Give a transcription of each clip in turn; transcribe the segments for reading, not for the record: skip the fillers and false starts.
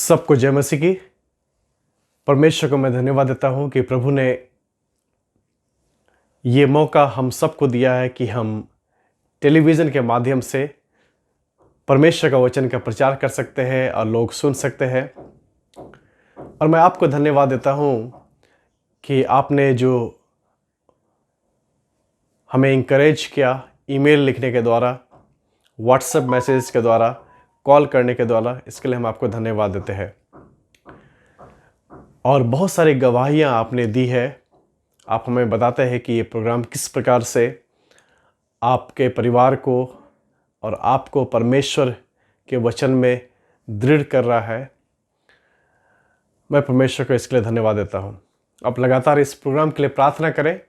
सबको जय मसीह की। परमेश्वर को मैं धन्यवाद देता हूं कि प्रभु ने ये मौका हम सबको दिया है कि हम टेलीविज़न के माध्यम से परमेश्वर का वचन का प्रचार कर सकते हैं और लोग सुन सकते हैं। और मैं आपको धन्यवाद देता हूं कि आपने जो हमें इंकरेज किया ईमेल लिखने के द्वारा, व्हाट्सएप मैसेज के द्वारा, कॉल करने के द्वारा, इसके लिए हम आपको धन्यवाद देते हैं। और बहुत सारी गवाहियाँ आपने दी है। आप हमें बताते हैं कि ये प्रोग्राम किस प्रकार से आपके परिवार को और आपको परमेश्वर के वचन में दृढ़ कर रहा है। मैं परमेश्वर को इसके लिए धन्यवाद देता हूँ। आप लगातार इस प्रोग्राम के लिए प्रार्थना करें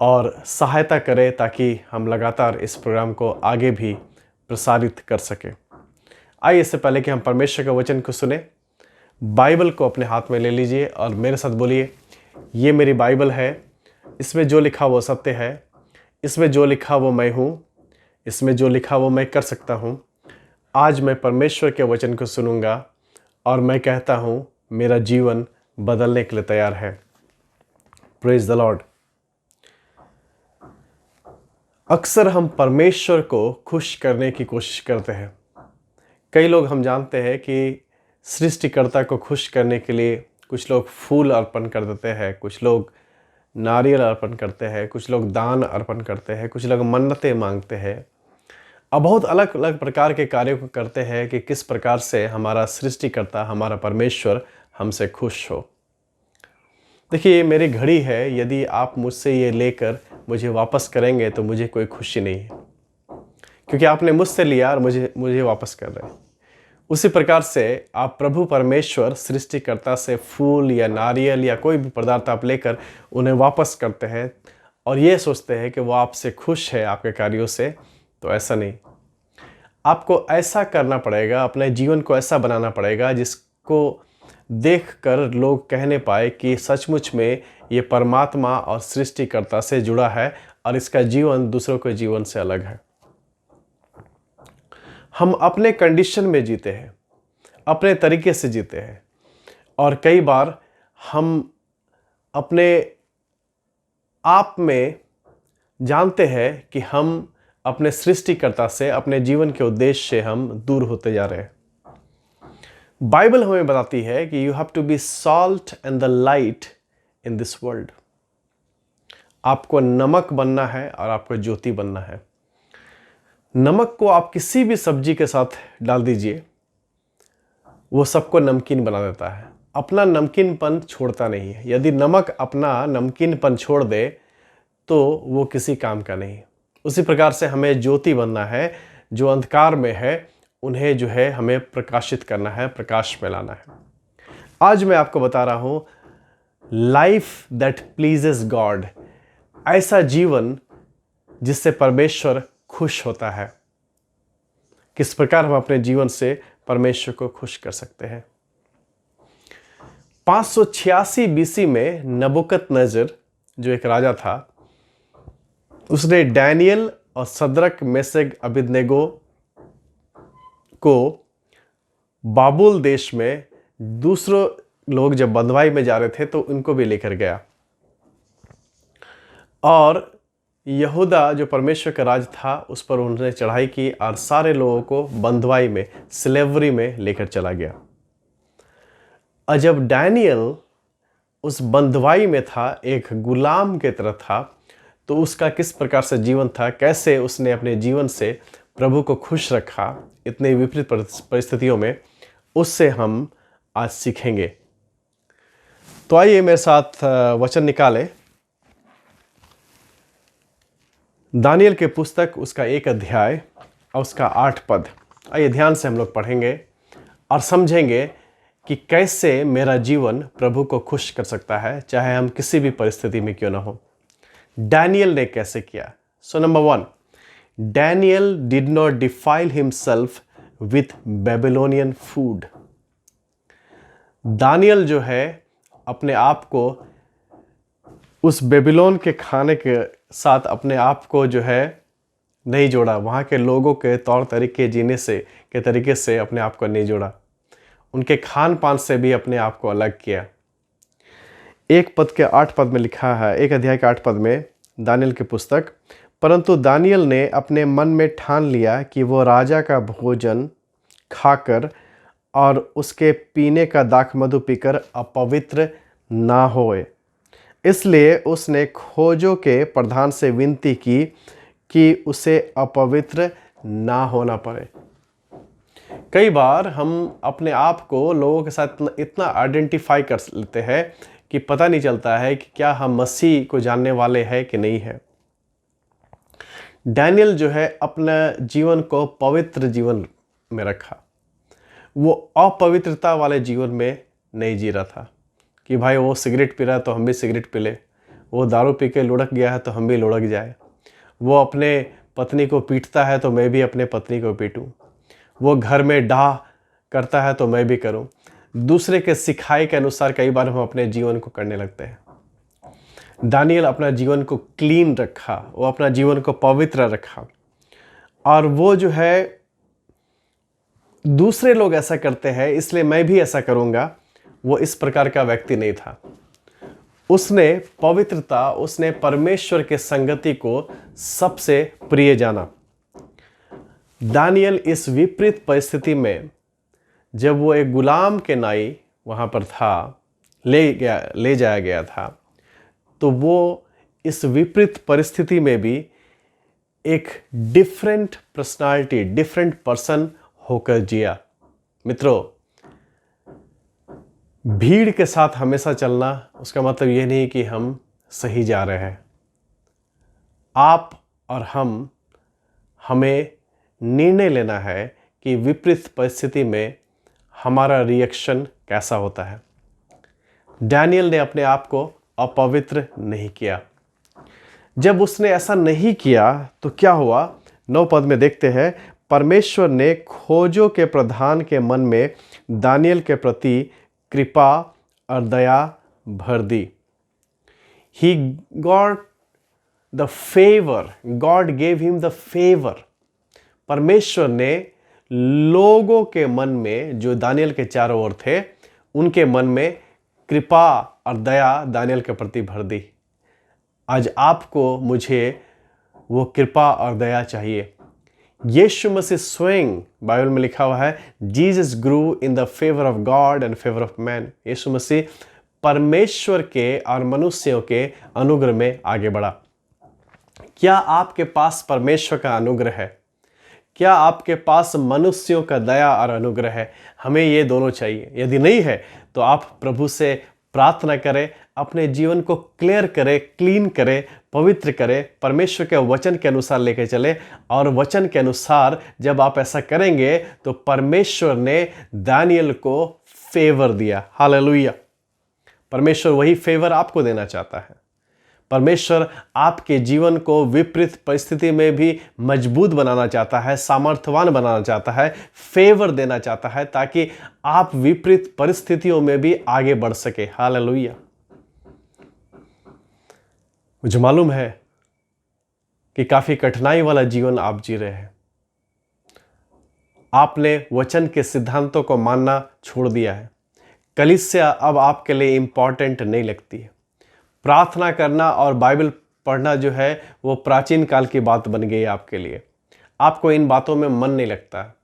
और सहायता करें ताकि हम लगातार इस प्रोग्राम को आगे भी प्रसारित कर सकें। आइए, इससे पहले कि हम परमेश्वर के वचन को सुने, बाइबल को अपने हाथ में ले लीजिए और मेरे साथ बोलिए, ये मेरी बाइबल है, इसमें जो लिखा वो सत्य है, इसमें जो लिखा वो मैं हूँ, इसमें जो लिखा वो मैं कर सकता हूँ। आज मैं परमेश्वर के वचन को सुनूंगा और मैं कहता हूँ मेरा जीवन बदलने के लिए तैयार है। Praise the Lord. अक्सर हम परमेश्वर को खुश करने की कोशिश करते हैं। कई लोग हम जानते हैं कि सृष्टिकर्ता को खुश करने के लिए कुछ लोग फूल अर्पण कर देते हैं, कुछ लोग नारियल अर्पण करते हैं, कुछ लोग दान अर्पण करते हैं, कुछ लोग मन्नतें मांगते हैं और बहुत अलग अलग प्रकार के कार्यों को करते हैं कि किस प्रकार से हमारा सृष्टिकर्ता, हमारा परमेश्वर हमसे खुश हो। देखिए, ये मेरी घड़ी है। यदि आप मुझसे ये लेकर मुझे वापस करेंगे तो मुझे कोई खुशी नहीं है, क्योंकि आपने मुझसे लिया और मुझे वापस कर रहे हैं। उसी प्रकार से आप प्रभु परमेश्वर सृष्टिकर्ता से फूल या नारियल या कोई भी पदार्थ आप लेकर उन्हें वापस करते हैं और ये सोचते हैं कि वो आपसे खुश है आपके कार्यों से। तो ऐसा नहीं, आपको ऐसा करना पड़ेगा, अपने जीवन को ऐसा बनाना पड़ेगा जिसको देखकर लोग कहने पाए कि सचमुच में ये परमात्मा और सृष्टिकर्ता से जुड़ा है और इसका जीवन दूसरों के जीवन से अलग है। हम अपने कंडीशन में जीते हैं, अपने तरीके से जीते हैं और कई बार हम अपने आप में जानते हैं कि हम अपने सृष्टिकर्ता से, अपने जीवन के उद्देश्य से हम दूर होते जा रहे हैं। बाइबल हमें बताती है कि you have to be salt and the light in this world. आपको नमक बनना है और आपको ज्योति बनना है। नमक को आप किसी भी सब्जी के साथ डाल दीजिए, वो सबको नमकीन बना देता है, अपना नमकीनपन छोड़ता नहीं है। यदि नमक अपना नमकीनपन छोड़ दे तो वो किसी काम का नहीं। उसी प्रकार से हमें ज्योति बनना है। जो अंधकार में है उन्हें जो है हमें प्रकाशित करना है, प्रकाश में लाना है। आज मैं आपको बता रहा हूँ लाइफ दैट प्लीजेस गॉड, ऐसा जीवन जिससे परमेश्वर खुश होता है। किस प्रकार हम अपने जीवन से परमेश्वर को खुश कर सकते हैं। 586 बीसी में नबूकदनेस्सर जो एक राजा था, उसने डैनियल और सद्रक, मेशक, अबेदनगो को बाबुल देश में दूसरों लोग जब बंधुआई में जा रहे थे तो उनको भी लेकर गया और यहूदा जो परमेश्वर का राज था उस पर उन्होंने चढ़ाई की और सारे लोगों को बंधुआई में, स्लेवरी में लेकर चला गया। और जब डैनियल उस बंधुआई में था, एक गुलाम की तरह था, तो उसका किस प्रकार से जीवन था, कैसे उसने अपने जीवन से प्रभु को खुश रखा इतने विपरीत परिस्थितियों में, उससे हम आज सीखेंगे। तो आइए मेरे साथ वचन निकालें। दानियल के पुस्तक, उसका 1 अध्याय और उसका 8 पद। आइए ध्यान से हम लोग पढ़ेंगे और समझेंगे कि कैसे मेरा जीवन प्रभु को खुश कर सकता है, चाहे हम किसी भी परिस्थिति में क्यों ना हो। डैनियल ने कैसे किया। So number 1, Daniel did not defile himself with Babylonian food. दानियल जो है अपने आप को उस बेबीलोन के खाने के साथ अपने आप को जो है नहीं जोड़ा, वहाँ के लोगों के तौर तरीके जीने से के तरीके से अपने आप को नहीं जोड़ा। उनके खान पान से भी अपने आप को अलग किया। 1 पद में लिखा है, 1 अध्याय के 8 पद में दानियल की पुस्तक, परंतु दानियल ने अपने मन में ठान लिया कि वो राजा का भोजन खाकर और उसके पीने का दाखमधु पीकर अपवित्र ना होए। इसलिए उसने खोजों के प्रधान से विनती की कि उसे अपवित्र ना होना पड़े। कई बार हम अपने आप को लोगों के साथ इतना आइडेंटिफाई कर लेते हैं कि पता नहीं चलता है कि क्या हम मसीह को जानने वाले हैं कि नहीं है। डैनियल जो है अपना जीवन को पवित्र जीवन में रखा। वो अपवित्रता वाले जीवन में नहीं जी रहा था कि भाई वो सिगरेट पी रहा है तो हम भी सिगरेट पी ले, वो दारू पी के लुढ़क गया है तो हम भी लुढ़क जाए, वो अपने पत्नी को पीटता है तो मैं भी अपने पत्नी को पीटूं, वो घर में डाह करता है तो मैं भी करूं। दूसरे के सिखाई के अनुसार कई बार हम अपने जीवन को करने लगते हैं। दानियल अपना जीवन को क्लीन रखा, वो अपना जीवन को पवित्र रखा। और वो जो है दूसरे लोग ऐसा करते हैं इसलिए मैं भी ऐसा करूंगा, वो इस प्रकार का व्यक्ति नहीं था। उसने पवित्रता, उसने परमेश्वर के संगति को सबसे प्रिय जाना। दानियल इस विपरीत परिस्थिति में जब वो एक गुलाम के नाई वहाँ पर था, ले जाया गया था, तो वो इस विपरीत परिस्थिति में भी एक डिफरेंट पर्सनालिटी, डिफरेंट पर्सन होकर जिया। मित्रों, भीड़ के साथ हमेशा चलना उसका मतलब ये नहीं कि हम सही जा रहे हैं। आप और हमें निर्णय लेना है कि विपरीत परिस्थिति में हमारा रिएक्शन कैसा होता है। डैनियल ने अपने आप को अपवित्र नहीं किया। जब उसने ऐसा नहीं किया तो क्या हुआ, 9 पद में देखते हैं, परमेश्वर ने खोजों के प्रधान के मन में दानियल के प्रति कृपा और दया भर दी। He got the favor, God gave him the favor। परमेश्वर ने लोगों के मन में, जो दानियल के चारों ओर थे, उनके मन में कृपा और दया दानियल के प्रति भर दी। आज आपको मुझे वो कृपा और दया चाहिए। यीशु मसीह स्वयं, बाइबल में लिखा हुआ है, Jesus grew in the favour of God and favour of man. यीशु मसीह परमेश्वर के और मनुष्यों के अनुग्रह में आगे बढ़ा। क्या आपके पास परमेश्वर का अनुग्रह है? क्या आपके पास मनुष्यों का दया और अनुग्रह है? हमें ये दोनों चाहिए। यदि नहीं है तो आप प्रभु से प्रार्थना करें, अपने जीवन को क्लियर करें, क्लीन करें, पवित्र करें, परमेश्वर के वचन के अनुसार लेकर चले। और वचन के अनुसार जब आप ऐसा करेंगे तो परमेश्वर ने दानियल को फेवर दिया। हालेलुया। परमेश्वर वही फेवर आपको देना चाहता है। परमेश्वर आपके जीवन को विपरीत परिस्थिति में भी मजबूत बनाना चाहता है, सामर्थ्यवान बनाना चाहता है, फेवर देना चाहता है, ताकि आप विपरीत परिस्थितियों में भी आगे बढ़ सके। हालेलुया। मुझे मालूम है कि काफी कठिनाई वाला जीवन आप जी रहे हैं। आपने वचन के सिद्धांतों को मानना छोड़ दिया है। कलीसिया अब आपके लिए इंपॉर्टेंट नहीं लगती है। प्रार्थना करना और बाइबल पढ़ना जो है वो प्राचीन काल की बात बन गई है आपके लिए। आपको इन बातों में मन नहीं लगता है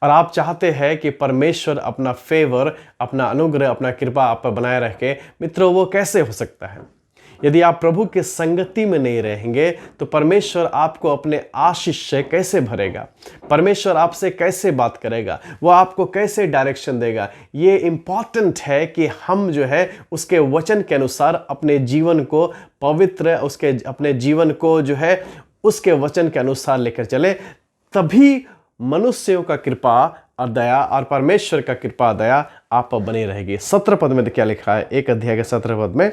और आप चाहते हैं कि परमेश्वर अपना फेवर, अपना अनुग्रह, अपना कृपा आप पर बनाए रखे। मित्रों, वो कैसे हो सकता है? यदि आप प्रभु के संगति में नहीं रहेंगे तो परमेश्वर आपको अपने आशीष से कैसे भरेगा? परमेश्वर आपसे कैसे बात करेगा? वो आपको कैसे डायरेक्शन देगा? ये इंपॉर्टेंट है कि हम जो है उसके वचन के अनुसार अपने जीवन को पवित्र, अपने जीवन को जो है उसके वचन के अनुसार लेकर चले। तभी मनुष्यों का कृपा और दया और परमेश्वर का कृपा दया आप पर बनी रहेगी। 17 पद में क्या लिखा है? 1 अध्याय के 17 पद में,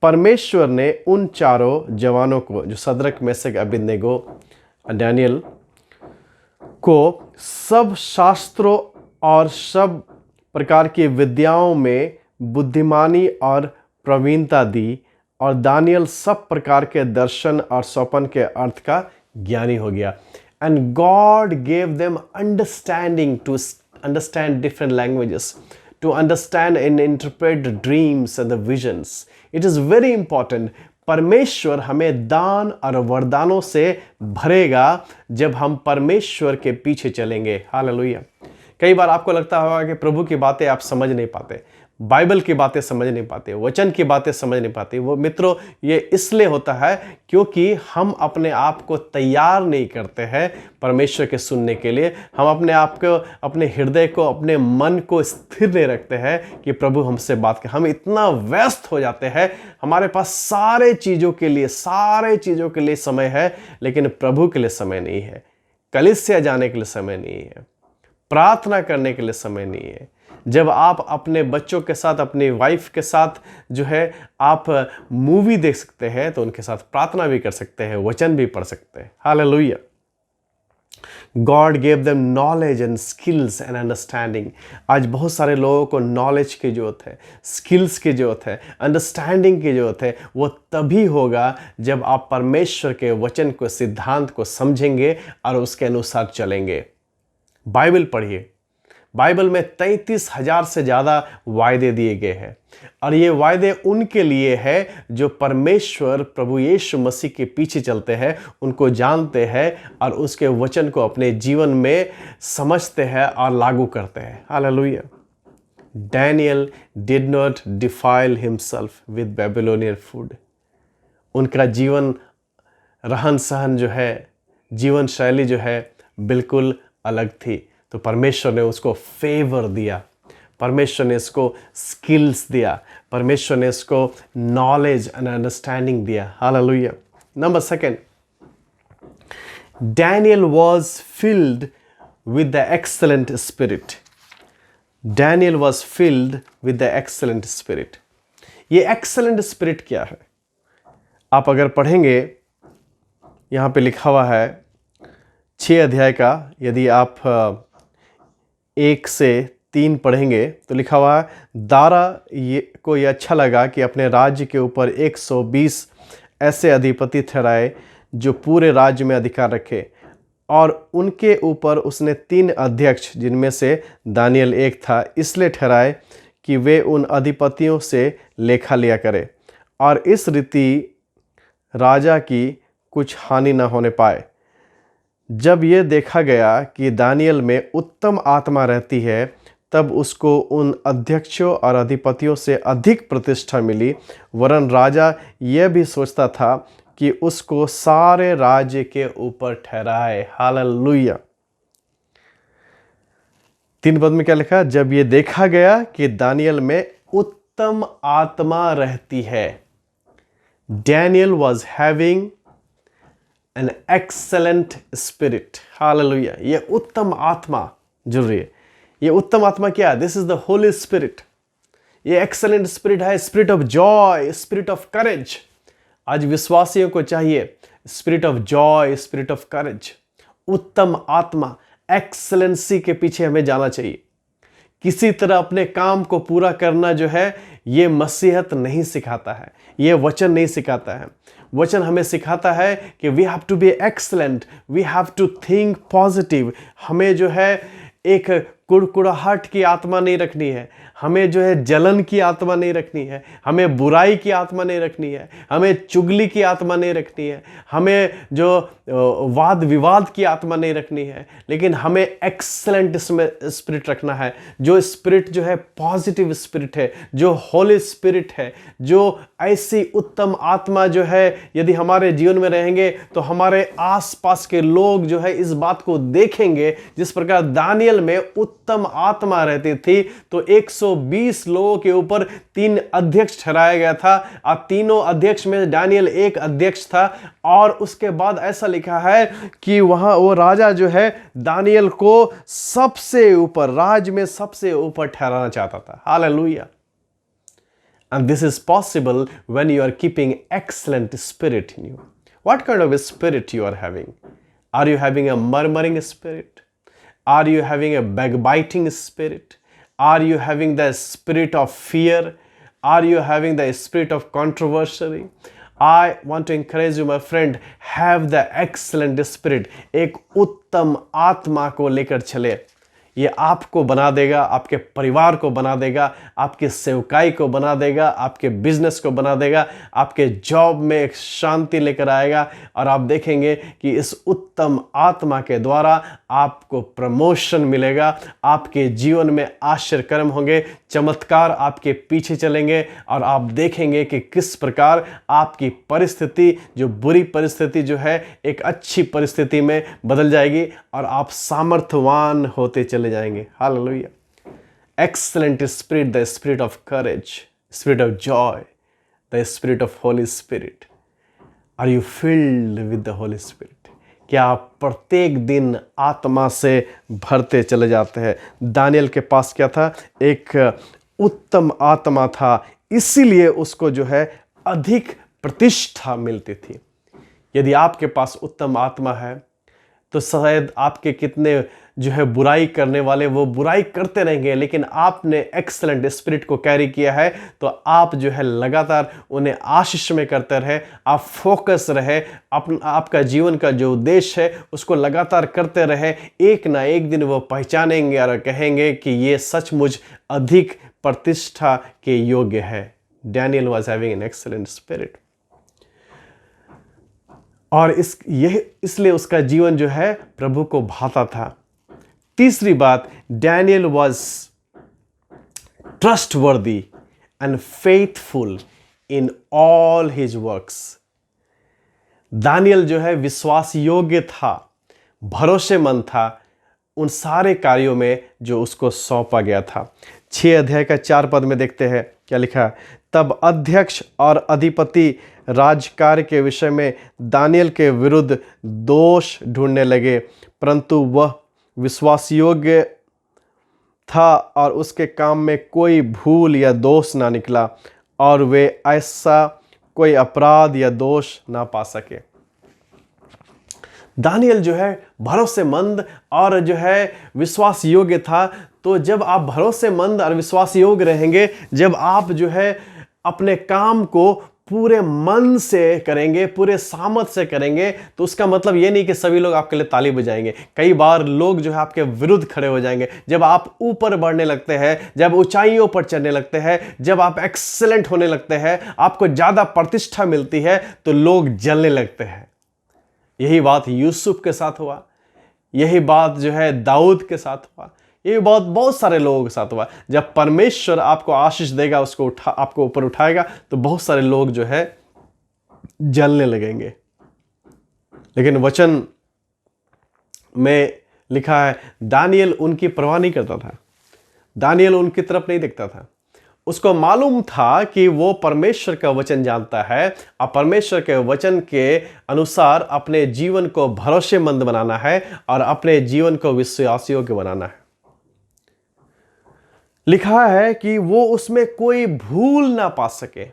परमेश्वर ने उन चारों जवानों को, जो सदरक, मेशक, अबेदनगो, दानियल को, सब शास्त्रों और सब प्रकार की विद्याओं में बुद्धिमानी और प्रवीणता दी, और दानियल सब प्रकार के दर्शन और स्वप्न के अर्थ का ज्ञानी हो गया। And God gave them understanding to understand different languages, to understand and interpret the dreams and the visions. It is very important. परमेश्वर हमें दान और वरदानों से भरेगा जब हम परमेश्वर के पीछे चलेंगे। हालेलुया। कई बार आपको लगता होगा कि प्रभु की बातें आप समझ नहीं पाते, बाइबल की बातें समझ नहीं पाते, वचन की बातें समझ नहीं पाते। वो मित्रों, ये इसलिए होता है क्योंकि हम अपने आप को तैयार नहीं करते हैं परमेश्वर के सुनने के लिए। हम अपने आप को, अपने हृदय को, अपने मन को स्थिर नहीं रखते हैं कि प्रभु हमसे बात कर। हम इतना व्यस्त हो जाते हैं, हमारे पास सारे चीज़ों के लिए समय है, लेकिन प्रभु के लिए समय नहीं है, कलीसिया जाने के लिए समय नहीं है, प्रार्थना करने के लिए समय नहीं है। जब आप अपने बच्चों के साथ, अपनी वाइफ के साथ जो है आप मूवी देख सकते हैं, तो उनके साथ प्रार्थना भी कर सकते हैं, वचन भी पढ़ सकते हैं। Hallelujah. God gave them knowledge and skills and understanding. आज बहुत सारे लोगों को नॉलेज की जरूरत है, स्किल्स की जरूरत है, अंडरस्टैंडिंग की जरूरत है। वो तभी होगा जब आप परमेश्वर के वचन को, सिद्धांत को समझेंगे और उसके अनुसार चलेंगे। बाइबल पढ़िए। बाइबल में 33,000 से ज़्यादा वायदे दिए गए हैं, और ये वायदे उनके लिए है जो परमेश्वर प्रभु यीशु मसीह के पीछे चलते हैं, उनको जानते हैं और उसके वचन को अपने जीवन में समझते हैं और लागू करते हैं। Hallelujah. Daniel did not defile himself with Babylonian food. उनका जीवन, रहन सहन जो है, जीवन शैली जो है, बिल्कुल अलग थी। तो परमेश्वर ने उसको फेवर दिया, परमेश्वर ने इसको स्किल्स दिया, परमेश्वर ने इसको नॉलेज एंड अंडरस्टैंडिंग दिया। Hallelujah. Number second, Daniel was field with the excellent spirit. Daniel was field with the excellent spirit. ये एक्सेलेंट स्पिरिट क्या है? आप अगर पढ़ेंगे, यहाँ पे लिखा हुआ है 6 अध्याय का, यदि आप 1 से 3 पढ़ेंगे तो लिखा हुआ है, दारा को ये अच्छा लगा कि अपने राज्य के ऊपर 120 ऐसे अधिपति ठहराए जो पूरे राज्य में अधिकार रखे, और उनके ऊपर उसने 3 अध्यक्ष, जिनमें से दानियल एक था, इसलिए ठहराए कि वे उन अधिपतियों से लेखा लिया करे, और इस रीति राजा की कुछ हानि न होने पाए। जब यह देखा गया कि दानियल में उत्तम आत्मा रहती है, तब उसको उन अध्यक्षों और अधिपतियों से अधिक प्रतिष्ठा मिली, वरन राजा यह भी सोचता था कि उसको सारे राज्य के ऊपर ठहराए। हालेलुया। 3 पद में क्या लिखा? जब यह देखा गया कि दानियल में उत्तम आत्मा रहती है। Daniel was having an excellent spirit. Hallelujah. ये उत्तम आत्मा जरूरी है। ये उत्तम आत्मा क्या है? This is the Holy Spirit. ये excellent spirit है, spirit of joy, spirit of courage. आज विश्वासियों को चाहिए spirit of joy, spirit of courage. उत्तम आत्मा, एक्सेलेंसी के पीछे हमें जाना चाहिए। किसी तरह अपने काम को पूरा करना जो है, ये मसीहत नहीं सिखाता है, ये वचन नहीं सिखाता है। वचन हमें सिखाता है कि we have to be excellent, we have to think positive. हमें जो है एक कुड़कुड़ाहट की आत्मा नहीं रखनी है, हमें जो है जलन की आत्मा नहीं रखनी है, हमें बुराई की आत्मा नहीं रखनी है, हमें चुगली की आत्मा नहीं रखनी है, हमें जो वाद विवाद की आत्मा नहीं रखनी है, लेकिन हमें एक्सेलेंट स्पिरिट रखना है। जो स्पिरिट जो है पॉजिटिव स्पिरिट है, जो होली स्पिरिट है, जो ऐसी उत्तम आत्मा जो है यदि हमारे जीवन में रहेंगे तो हमारे आसपास के लोग जो है इस बात को देखेंगे। जिस प्रकार दानियल में उत्तम आत्मा रहती थी, तो 120 लोगों के ऊपर 3 अध्यक्ष ठहराया गया था, और तीनों अध्यक्ष में दानियल एक अध्यक्ष था। और उसके बाद ऐसा लिखा है कि वहां वो राजा जो है दानियल को सबसे ऊपर, राज में सबसे ऊपर ठहराना चाहता था। Hallelujah. And this is possible when you are keeping excellent spirit in you. What kind of a spirit you are having? Are you having a murmuring spirit? Are you having a backbiting spirit? Are you having the spirit of fear? Are you having the spirit of controversy? I want to encourage you, my friend, have the excellent spirit. एक उत्तम आत्मा को लेकर चले। ये आपको बना देगा, आपके परिवार को बना देगा, आपकी सेवकाई को बना देगा, आपके बिजनेस को बना देगा, आपके जॉब में एक शांति लेकर आएगा। और आप देखेंगे कि इस उत्तम आत्मा के द्वारा आपको प्रमोशन मिलेगा, आपके जीवन में आश्चर्यकर्म होंगे, चमत्कार आपके पीछे चलेंगे और आप देखेंगे कि किस प्रकार आपकी परिस्थिति, जो बुरी परिस्थिति जो है, एक अच्छी परिस्थिति में बदल जाएगी और आप सामर्थ्यवान होते चले जाएंगे। Hallelujah. Excellent spirit, the spirit of courage, spirit of joy, the spirit of holy spirit. Are you filled with the holy spirit? क्या आप प्रत्येक दिन आत्मा से भरते चले जाते हैं? दानियल के पास क्या था? एक उत्तम आत्मा था, इसीलिए उसको जो है अधिक प्रतिष्ठा मिलती थी। यदि आपके पास उत्तम आत्मा है तो शायद आपके कितने जो है बुराई करने वाले वो बुराई करते रहेंगे, लेकिन आपने एक्सीलेंट स्पिरिट को कैरी किया है तो आप जो है लगातार उन्हें आशीष में करते रहे, आप फोकस रहे, आपका जीवन का जो उद्देश्य है उसको लगातार करते रहे। एक ना एक दिन वो पहचानेंगे और कहेंगे कि ये सचमुच अधिक प्रतिष्ठा के योग्य है। Daniel was having an excellent spirit, और इसलिए उसका जीवन जो है प्रभु को भाता था। तीसरी बात, Daniel was trustworthy and faithful in all his works. दानियल जो है विश्वास योग्य था, भरोसेमंद था उन सारे कार्यों में जो उसको सौंपा गया था। 6 अध्याय का 4 पद में देखते हैं क्या लिखा है। तब अध्यक्ष और अधिपति राजकार्य के विषय में दानियल के विरुद्ध दोष ढूंढने लगे, परंतु वह विश्वास योग्य था और उसके काम में कोई भूल या दोष ना निकला, और वे ऐसा कोई अपराध या दोष ना पा सके। दानियल जो है भरोसेमंद और जो है विश्वास योग्य था। तो जब आप भरोसेमंद और विश्वास योग्य रहेंगे, जब आप जो है अपने काम को पूरे मन से करेंगे, पूरे सामर्थ से करेंगे, तो उसका मतलब ये नहीं कि सभी लोग आपके लिए ताली बजाएंगे। कई बार लोग जो है आपके विरुद्ध खड़े हो जाएंगे। जब आप ऊपर बढ़ने लगते हैं, जब ऊंचाइयों पर चढ़ने लगते हैं, जब आप एक्सीलेंट होने लगते हैं, आपको ज़्यादा प्रतिष्ठा मिलती है, तो लोग जलने लगते हैं। यही बात यूसुफ के साथ हुआ, यही बात जो है दाऊद के साथ हुआ, ये बात बहुत सारे लोगों के साथ हुआ। जब परमेश्वर आपको आशीष देगा, उसको आपको ऊपर उठाएगा, तो बहुत सारे लोग जो है जलने लगेंगे। लेकिन वचन में लिखा है दानियल उनकी परवाह नहीं करता था, दानियल उनकी तरफ नहीं देखता था। उसको मालूम था कि वो परमेश्वर का वचन जानता है और परमेश्वर के वचन के अनुसार अपने जीवन को भरोसेमंद बनाना है और अपने जीवन को विश्वास योग्य बनाना है। लिखा है कि वो उसमें कोई भूल ना पा सके,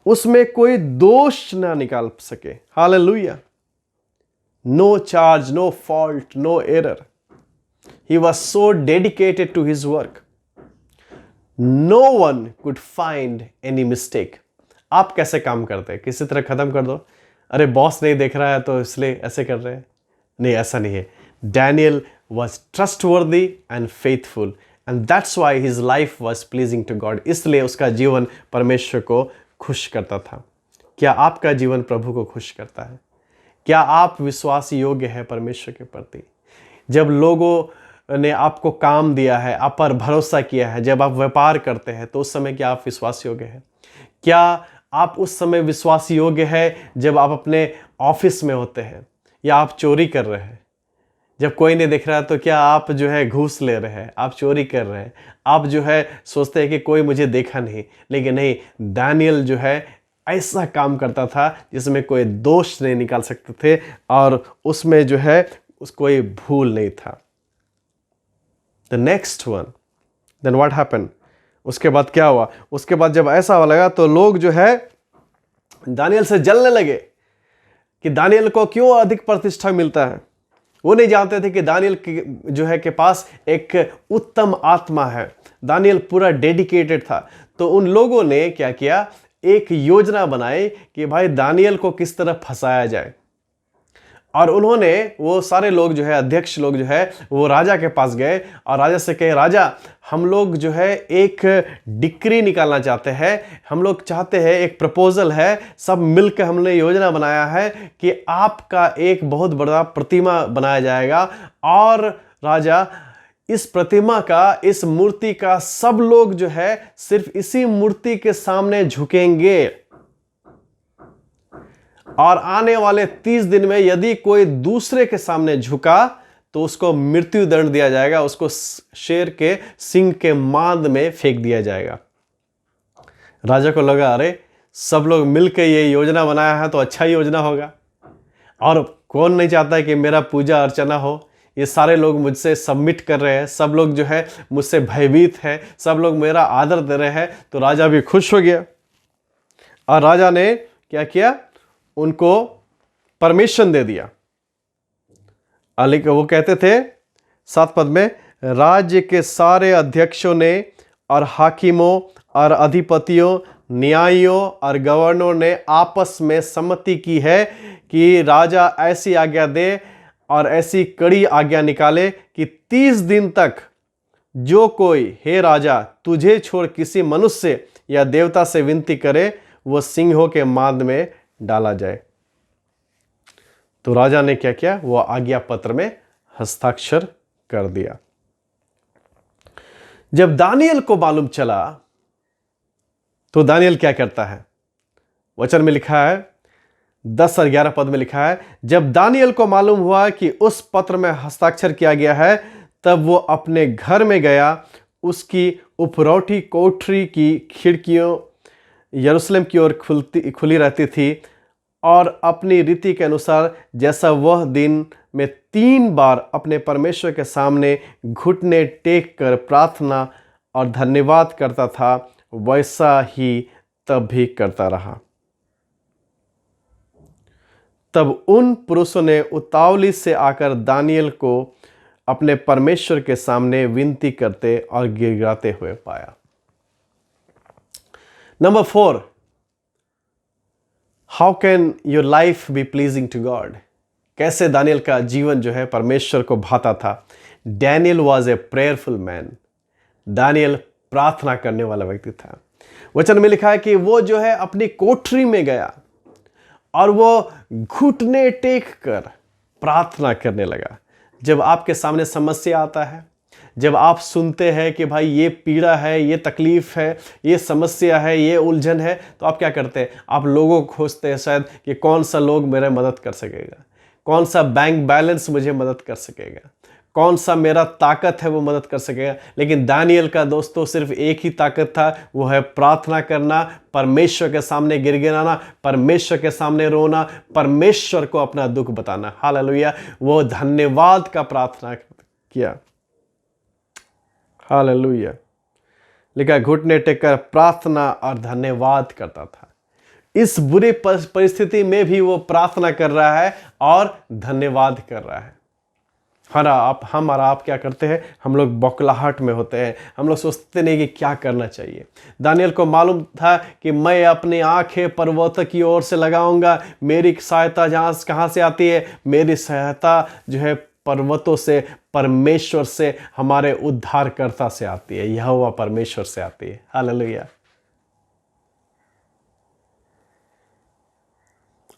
उसमें कोई दोष ना निकाल सके। Hallelujah. No charge, no fault, no error. He was so dedicated to his work, no one could find any mistake. आप कैसे काम करते हैं? किसी तरह खत्म कर दो, अरे बॉस नहीं देख रहा है तो इसलिए ऐसे कर रहे हैं। नहीं, ऐसा नहीं है। Daniel was trustworthy and faithful, and that's why his life was pleasing to God. इसलिए उसका जीवन परमेश्वर को खुश करता था। क्या आपका जीवन प्रभु को खुश करता है? क्या आप विश्वास योग्य है परमेश्वर के प्रति? जब लोगों ने आपको काम दिया है, आप पर भरोसा किया है, जब आप व्यापार करते हैं, तो उस समय क्या आप विश्वास योग्य है? क्या आप उस समय विश्वास योग्य है जब आप अपने ऑफिस में होते हैं या आप चोरी कर रहे हैं? जब कोई नहीं देख रहा है तो क्या आप जो है घूस ले रहे हैं, आप चोरी कर रहे हैं, आप जो है सोचते हैं कि कोई मुझे देखा नहीं? लेकिन नहीं, दानियल जो है ऐसा काम करता था जिसमें कोई दोष नहीं निकाल सकते थे और उसमें जो है कोई भूल नहीं था। The next one, then what happened? उसके बाद क्या हुआ? उसके बाद जब ऐसा हुआ लगा तो लोग जो है दानियल से जलने लगे कि दानियल को क्यों अधिक प्रतिष्ठा मिलता है। वो नहीं जानते थे कि दानियल जो है के पास एक उत्तम आत्मा है। दानियल पूरा डेडिकेटेड था। तो उन लोगों ने क्या किया, एक योजना बनाई कि भाई दानियल को किस तरह फंसाया जाए। और उन्होंने, वो सारे लोग जो है, अध्यक्ष लोग जो है, वो राजा के पास गए और राजा से कहे, राजा हम लोग जो है एक डिक्री निकालना चाहते हैं, हम लोग चाहते हैं, एक प्रपोजल है, सब मिलकर हमने योजना बनाया है कि आपका एक बहुत बड़ा प्रतिमा बनाया जाएगा और राजा इस प्रतिमा का, इस मूर्ति का सब लोग जो है सिर्फ इसी मूर्ति के सामने झुकेंगे और आने वाले 30 दिन में यदि कोई दूसरे के सामने झुका तो उसको मृत्यु दंड दिया जाएगा, उसको शेर के सिंह के मांद में फेंक दिया जाएगा। राजा को लगा, अरे सब लोग मिलकर ये योजना बनाया है तो अच्छा योजना होगा, और कौन नहीं चाहता है कि मेरा पूजा अर्चना हो। ये सारे लोग मुझसे सबमिट कर रहे हैं, सब लोग जो है मुझसे भयभीत है, सब लोग मेरा आदर दे रहे हैं। तो राजा भी खुश हो गया और राजा ने क्या किया, उनको परमिशन दे दिया। वो कहते थे 7 पद में, राज्य के सारे अध्यक्षों ने और हाकिमों और अधिपतियों, न्यायियों और गवर्नरों ने आपस में सम्मति की है कि राजा ऐसी आज्ञा दे और ऐसी कड़ी आज्ञा निकाले कि 30 दिन तक जो कोई, हे राजा, तुझे छोड़ किसी मनुष्य या देवता से विनती करे वो सिंहों के मांद में डाला जाए। तो राजा ने क्या किया, वो आज्ञा पत्र में हस्ताक्षर कर दिया। जब दानियल को मालूम चला तो दानियल क्या करता है, वचन में लिखा है 10 और 11 पद में लिखा है, जब दानियल को मालूम हुआ कि उस पत्र में हस्ताक्षर किया गया है तब वो अपने घर में गया। उसकी उपरौठी कोठरी की खिड़कियों यरूशलेम की ओर खुली रहती थी और अपनी रीति के अनुसार जैसा वह दिन में 3 बार अपने परमेश्वर के सामने घुटने टेक कर प्रार्थना और धन्यवाद करता था, वैसा ही तब भी करता रहा। तब उन पुरुषों ने उतावली से आकर दानियल को अपने परमेश्वर के सामने विनती करते और गिड़गिड़ाते हुए पाया। Number 4, how can your life be pleasing to God. कैसे दानियल का जीवन जो है परमेश्वर को भाता था। Daniel was a prayerful man. दानियल प्रार्थना करने वाला व्यक्ति था। वचन में लिखा है कि वो जो है अपनी कोठरी में गया और वो घुटने टेक कर प्रार्थना करने लगा। जब आपके सामने समस्या आता है, जब आप सुनते हैं कि भाई ये पीड़ा है, ये तकलीफ है, ये समस्या है, ये उलझन है, तो आप क्या करते हैं, आप लोगों को खोजते हैं शायद कि कौन सा लोग मेरा मदद कर सकेगा, कौन सा बैंक बैलेंस मुझे मदद कर सकेगा, कौन सा मेरा ताकत है वो मदद कर सकेगा। लेकिन दानियल का दोस्तों सिर्फ एक ही ताकत था, वो है प्रार्थना करना, परमेश्वर के सामने गिड़गिड़ाना, परमेश्वर के सामने रोना, परमेश्वर को अपना दुख बताना। हालेलुया। वो धन्यवाद का प्रार्थना किया। हालेलुया। लिखा घुटने टेककर प्रार्थना और धन्यवाद करता था। इस बुरी परिस्थिति में भी वो प्रार्थना कर रहा है और धन्यवाद कर रहा है। हम और आप क्या करते हैं, हम लोग बौखलाहट में होते हैं, हम लोग सोचते नहीं कि क्या करना चाहिए। दानियल को मालूम था कि मैं अपनी आंखें पर्वतों की ओर से लगाऊंगा, मेरी सहायता कहाँ से आती है, मेरी सहायता जो है पर्वतों से, परमेश्वर से, हमारे उद्धारकर्ता से आती है, यहोवा परमेश्वर से आती है। हालेलुया।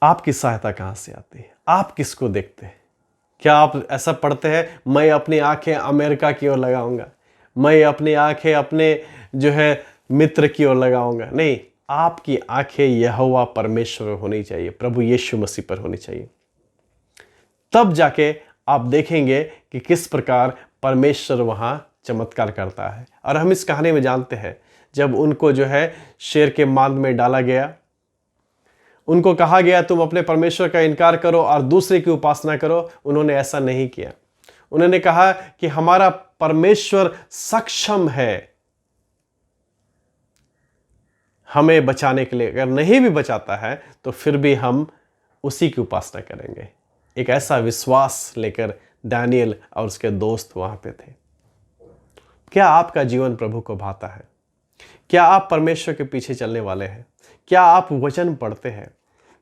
आपकी सहायता कहाँ से आती है, आप किसको देखते हैं? क्या आप ऐसा पढ़ते हैं, मैं अपनी आंखें अमेरिका की ओर लगाऊंगा, मैं अपनी आंखें अपने जो है मित्र की ओर लगाऊंगा? नहीं, आपकी आंखें यहोवा परमेश्वर होनी चाहिए, प्रभु यीशु मसीह पर होनी चाहिए। तब जाके आप देखेंगे कि किस प्रकार परमेश्वर वहां चमत्कार करता है। और हम इस कहानी में जानते हैं, जब उनको जो है शेर के मांद में डाला गया, उनको कहा गया तुम अपने परमेश्वर का इनकार करो और दूसरे की उपासना करो, उन्होंने ऐसा नहीं किया। उन्होंने कहा कि हमारा परमेश्वर सक्षम है हमें बचाने के लिए, अगर नहीं भी बचाता है तो फिर भी हम उसी की उपासना करेंगे। एक ऐसा विश्वास लेकर दानियल और उसके दोस्त वहां पे थे। क्या आपका जीवन प्रभु को भाता है? क्या आप परमेश्वर के पीछे चलने वाले हैं? क्या आप वचन पढ़ते हैं?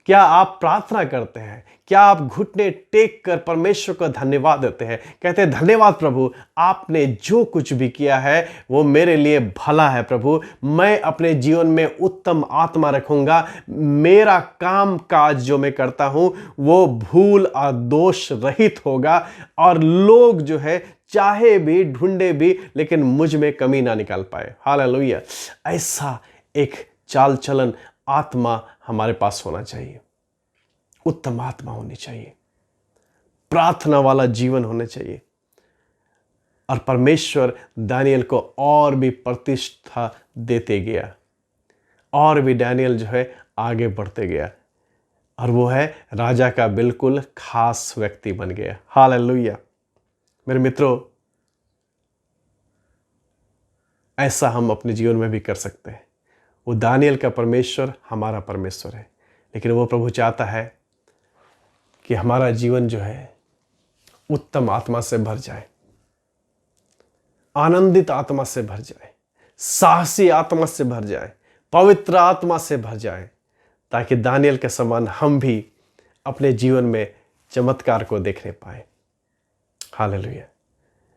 क्या आप प्रार्थना करते हैं? क्या आप घुटने टेक कर परमेश्वर को धन्यवाद देते हैं? कहते हैं धन्यवाद प्रभु, आपने जो कुछ भी किया है वो मेरे लिए भला है प्रभु। मैं अपने जीवन में उत्तम आत्मा रखूंगा। मेरा काम काज जो मैं करता हूं वो भूल और दोष रहित होगा, और लोग जो है चाहे भी ढूंढे भी लेकिन मुझ में कमी ना निकाल पाए। हालेलुया। ऐसा एक चाल चलन आत्मा हमारे पास होना चाहिए। उत्तम आत्मा होनी चाहिए, प्रार्थना वाला जीवन होना चाहिए। और परमेश्वर दानियल को और भी प्रतिष्ठा देते गया, और भी दानियल जो है आगे बढ़ते गया, और वो है राजा का बिल्कुल खास व्यक्ति बन गया। हालेलुया। मेरे मित्रों, ऐसा हम अपने जीवन में भी कर सकते हैं। वो दानियल का परमेश्वर हमारा परमेश्वर है, लेकिन वो प्रभु चाहता है कि हमारा जीवन जो है उत्तम आत्मा से भर जाए, आनंदित आत्मा से भर जाए, साहसी आत्मा से भर जाए, पवित्र आत्मा से भर जाए, ताकि दानियल के समान हम भी अपने जीवन में चमत्कार को देखने पाए। हालेलुया।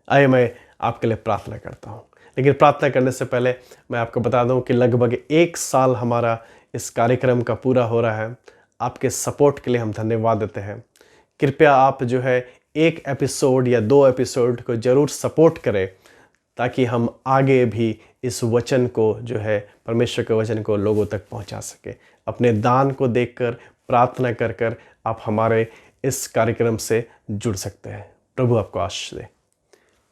आइए मैं आपके लिए प्रार्थना करता हूँ, लेकिन प्रार्थना करने से पहले मैं आपको बता दूं कि लगभग 1 साल हमारा इस कार्यक्रम का पूरा हो रहा है। आपके सपोर्ट के लिए हम धन्यवाद देते हैं। कृपया आप जो है 1 एपिसोड या 2 एपिसोड को ज़रूर सपोर्ट करें, ताकि हम आगे भी इस वचन को जो है, परमेश्वर के वचन को लोगों तक पहुंचा सके। अपने दान को देखकर, प्रार्थना कर कर आप हमारे इस कार्यक्रम से जुड़ सकते हैं। प्रभु आपको आशीष दे।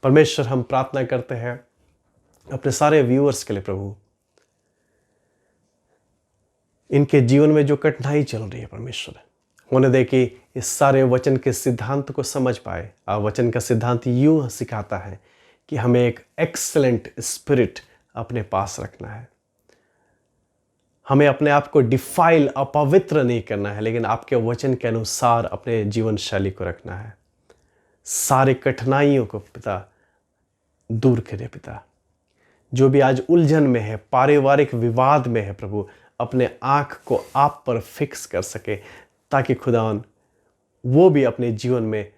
परमेश्वर, हम प्रार्थना करते हैं अपने सारे व्यूअर्स के लिए प्रभु, इनके जीवन में जो कठिनाई चल रही है परमेश्वर, होने दे कि इस सारे वचन के सिद्धांत को समझ पाए। और वचन का सिद्धांत यूं सिखाता है कि हमें एक एक्सीलेंट स्पिरिट अपने पास रखना है। हमें अपने आप को डिफाइल, अपवित्र नहीं करना है, लेकिन आपके वचन के अनुसार अपने जीवन शैली को रखना है। सारी कठिनाइयों को पिता दूर करे पिता। जो भी आज उलझन में है, पारिवारिक विवाद में है प्रभु, अपने आँख को आप पर फिक्स कर सके, ताकि खुदावन वो भी अपने जीवन में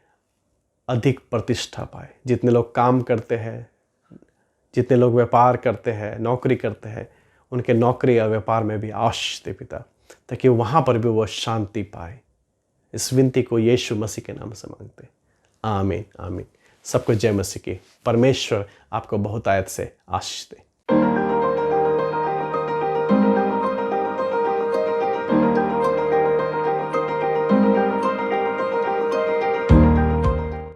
अधिक प्रतिष्ठा पाए। जितने लोग काम करते हैं, जितने लोग व्यापार करते हैं, नौकरी करते हैं, उनके नौकरी या व्यापार में भी आशीष दे पिता, ताकि वहाँ पर भी वो शांति पाए। इस विनती को यीशु मसीह के नाम से मांगते, आमीन आमीन। सबको जय मसीह की। परमेश्वर आपको बहुत आयत से आशीष दे।